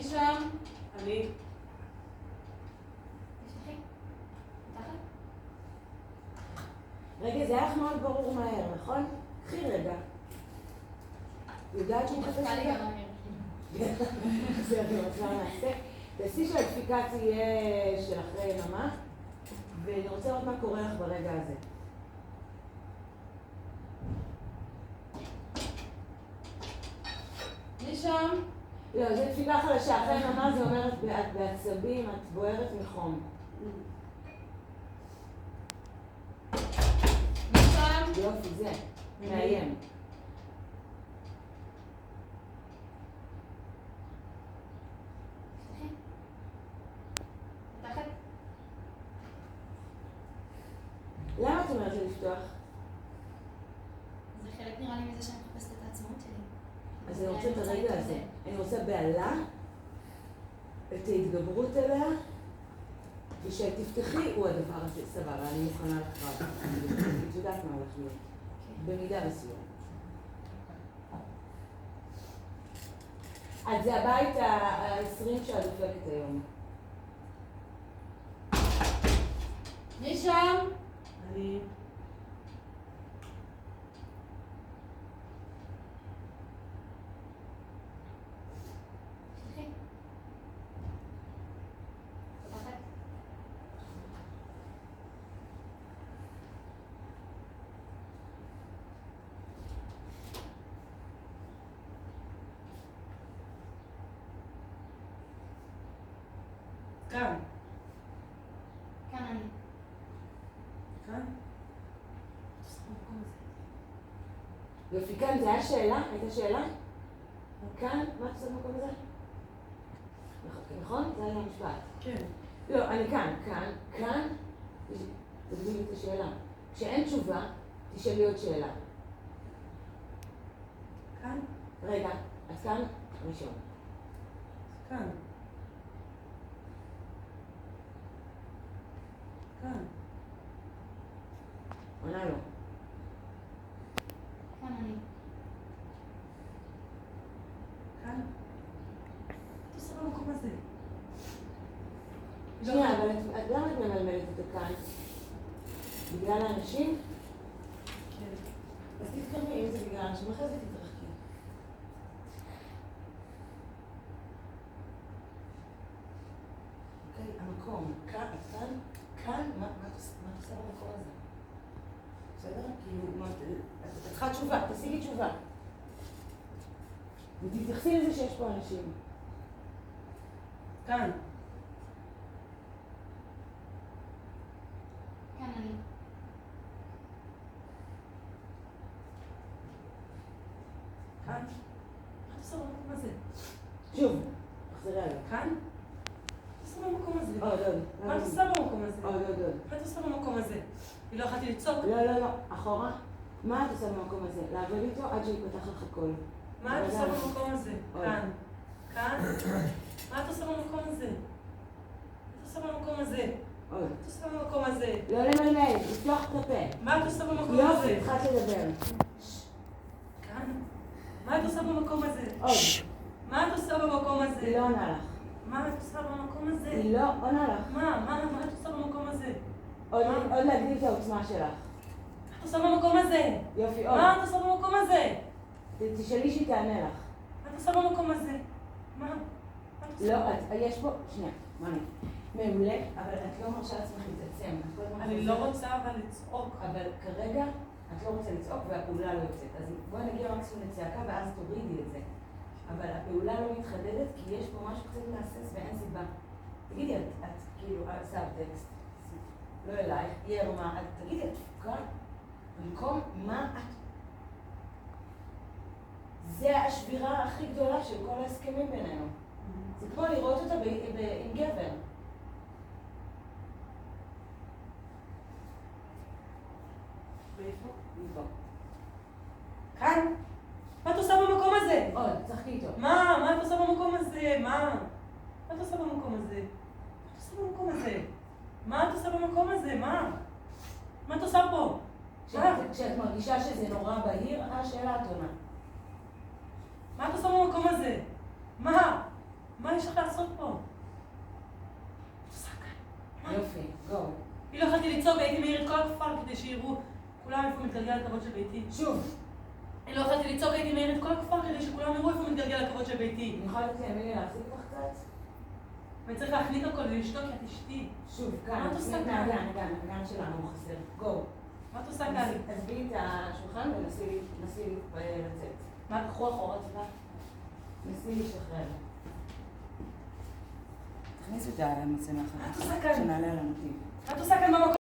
מי שם? אני. רגע, זה היה לך מאוד ברור מהר, נכון? קחי רגע. יודעת שהוא חפש אותה? זהו, אז מה נעשה? תעשי שהדפיקה תהיה של אחרי יממה, ואני רוצה לראות מה קורה לך ברגע הזה. מי שם? לא, זו דפיקה חלשה. אחרי יממה זה אומר את בעצבים, את בוערת מחום. מי שם? יופי, זה. מאיים. למה את אומרת לי לפתוח? זה חלק נראה לי מזה שאני מחפשת את העצמאות שלי. אז אני רוצה את הרגע הזה. אני רוצה בעלה, את ההתגברות אליה, ושתפתחי הוא הדבר הזה, סבבה, אני מוכנה לקרב. את יודעת מה הולך להיות. במידה מסוימת. אז זה הבית ה-20 שאת דופקת היום. מי שם? אני. כאן. כאן אני. כאן? יופי, כאן זה היה שאלה? הייתה שאלה? כאן? מה את עושה במקום הזה? נכון? זה היה המשפט. כן. לא, אני כאן. כאן, תגדילי את השאלה. כשאין תשובה, תשאלי עוד שאלה. כאן? רגע, את כאן? ראשון. כאן. כאן. עונה לו. כאן אני. כאן? את עושה במקום הזה. שנייה, אבל למה את ממלמלת את כאן? בגלל האנשים? כן. אז תתקרבי, אם זה בגלל האנשים, אחרי זה תתרחקי. אוקיי, המקום, כאן, את כאן, מה את עושה במקום הזה? בסדר? כאילו, את צריכה תשובה, תשיגי תשובה. ותתייחסי לזה שיש פה אנשים. כאן. כאן אני. כאן? מה את עושה במקום הזה? שוב, תחזרי עליו. כאן? מה את עושה במקום הזה? עוד. מה את עושה במקום הזה? עוד. מה את עושה במקום הזה? היא לא יכולתי לצעוק? לא, אחורה. מה את עושה במקום הזה? לעבוד איתו עד שיפתח לך הכל. מה את עושה במקום הזה? כאן. כאן? מה את עושה במקום הזה? מה את עושה במקום הזה? עוד. מה את עושה במקום הזה? לא למלמל, לפתוח את הפה. מה את עושה במקום יופי, הזה? התחלת לדבר. כאן? מה את עושה במקום הזה? עוד. מה את עושה במקום הזה? היא לא עונה לך. מה את עושה במקום הזה? היא לא עונה לך. מה את עושה במקום הזה? עוד להגדיל את העוצמה שלך. מה את עושה במקום הזה? יופי, עוד. מה את עושה במקום הזה? תשאלי שהיא תענה לך. מה את עושה במקום הזה? מה? לא, יש פה, שנייה, מעולה, אבל את לא מרשה לעצמך להתעצם. אני לא רוצה אבל לצעוק. אבל כרגע את לא רוצה לצעוק והפעולה לא יוצאת. אז בואי נגיע מקסימום לצעקה ואז תורידי את זה. אבל הפעולה לא מתחדדת כי יש פה משהו קצת מהסס ואין סיבה. תגידי, את כאילו, סאבטקסט, לא אלייך, היא ערומה, תגידי, את תפוקה? במקום מה את? זה השבירה הכי גדולה של כל ההסכמים בינינו. זה כמו לראות אותה עם גבר. ואיפה? מפה. כאן? מה את עושה במקום הזה? עוד, צחקי איתו. מה את עושה במקום הזה? מה את עושה במקום הזה? מה את עושה במקום הזה? מה את עושה פה? כשאת מרגישה שזה נורא בהיר, השאלה את עונה. מה את עושה במקום הזה? מה יש לך לעשות פה? מה את עושה כאן? יופי, גו. היא לא יכולתי לצעוק, הייתי מעיר את כל הכפר כדי שיראו כולם איפה מתגלגל הכבוד של ביתי. שוב. אני לא יכולתי לצעוק, הייתי מעיר את כל הכפר כדי שכולם יראו איפה מתגלגל הכבוד של ביתי. אני יכולה לתת לי להחזיק לך קצת? ואני צריך להחליט הכל ולשתוק, כי את אשתי. שוב, כאן. מה את עושה כאן? מהגן שלנו הוא חסר. גו. מה את עושה כאן? תעזבי את השולחן ונסי לצאת. מה, קחו אחורה טיפה? נסי להשתחרר. תכניסו את המצלמה אחת. מה את עושה כאן? שנעלה על הנתיב. מה את עושה כאן במקום?